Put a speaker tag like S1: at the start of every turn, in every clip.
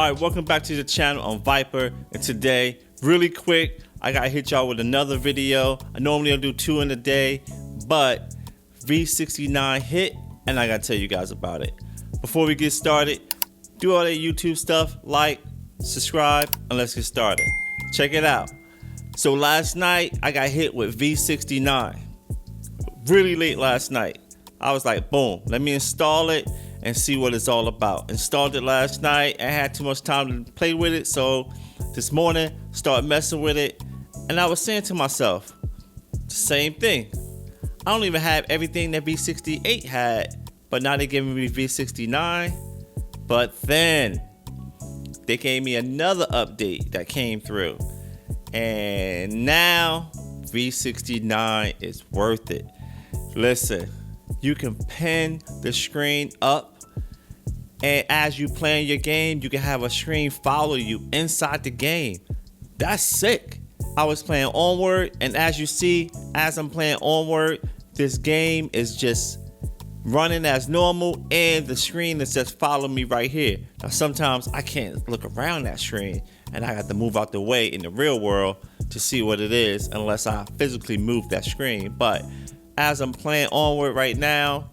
S1: Alright, welcome back to the channel on Viper, and today, really quick, I gotta hit y'all with another video. I normally don't do 2 in a day, but V69 hit, and I gotta tell you guys about it. Before we get started, do all that YouTube stuff, like, subscribe, and let's get started. Check it out. So last night, I got hit with V69. Really late last night. I was like, boom, let me install it and see what it's all about. Installed it last night. I had too much time to play with it, so this morning started messing with it, and I was saying to myself, the same thing. I don't even have everything that V68 had, but now they're giving me V69. But then they gave me another update that came through, and now V69 is worth it. Listen, you can pin the screen up, and as you playing your game, you can have a screen follow you inside the game. That's sick. I was playing Onward, and as you see, as I'm playing Onward, this game is just running as normal, and the screen is just following me right here. Now sometimes I can't look around that screen, and I got to move out the way in the real world to see what it is unless I physically move that screen. But as I'm playing Onward right now,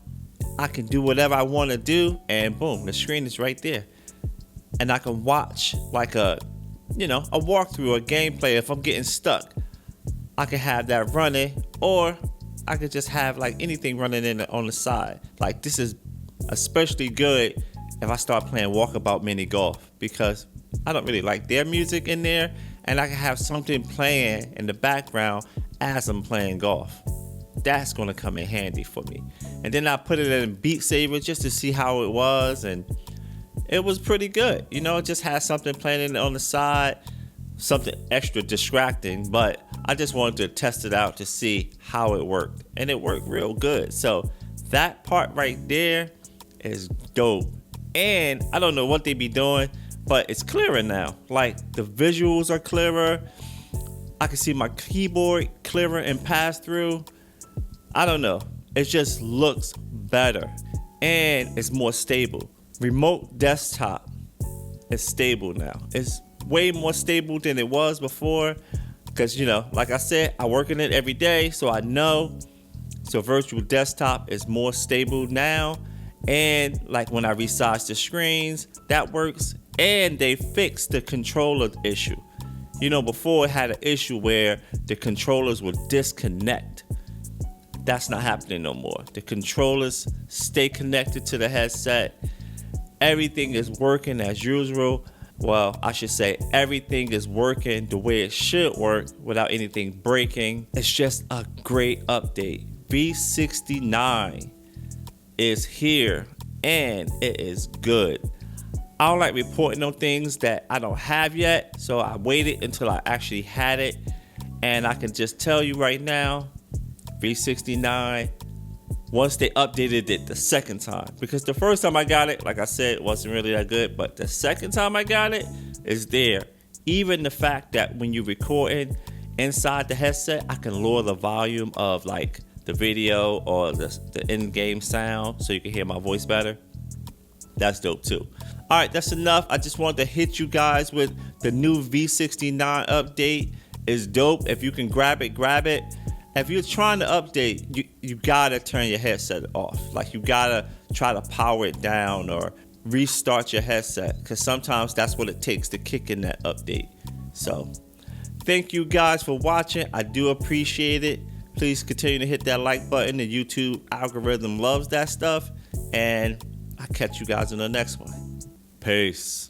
S1: I can do whatever I want to do, and boom, the screen is right there. And I can watch like a walkthrough, a gameplay. If I'm getting stuck, I can have that running, or I could just have like anything running on the side. Like, this is especially good if I start playing Walkabout Mini Golf, because I don't really like their music in there, and I can have something playing in the background as I'm playing golf. That's gonna come in handy for me. And then I put it in Beat Saber just to see how it was, and it was pretty good. You know, it just had something playing on the side, something extra distracting, but I just wanted to test it out to see how it worked, and it worked real good. So that part right there is dope. And I don't know what they be doing, but it's clearer now. Like, the visuals are clearer. I can see my keyboard clearer and pass through. I don't know. It just looks better, and it's more stable. Remote desktop is stable now. It's way more stable than it was before, because, you know, like I said, I work in it every day, so I know. So virtual desktop is more stable now, and like when I resize the screens, that works. And they fixed the controller issue. You know, before it had an issue where the controllers would disconnect. That's not happening no more. The controllers stay connected to the headset. Everything is working as usual. Well, I should say everything is working the way it should work without anything breaking. It's just a great update. V69 is here, and it is good. I don't like reporting on things that I don't have yet, so I waited until I actually had it, and I can just tell you right now, V69, once they updated it the second time, because the first time I got it, like I said, it wasn't really that good, but the second time I got it, is there. Even the fact that when you're recording inside the headset, I can lower the volume of like the video or the in-game sound so you can hear my voice better. That's dope too. All right, that's enough. I just wanted to hit you guys with the new V69 update. It's dope. If you can grab it, grab it. If you're trying to update, you gotta turn your headset off. Like, you gotta try to power it down or restart your headset, because sometimes that's what it takes to kick in that update. So thank you guys for watching. I do appreciate it. Please continue to hit that like button. The YouTube algorithm loves that stuff, and I'll catch you guys in the next one. Peace.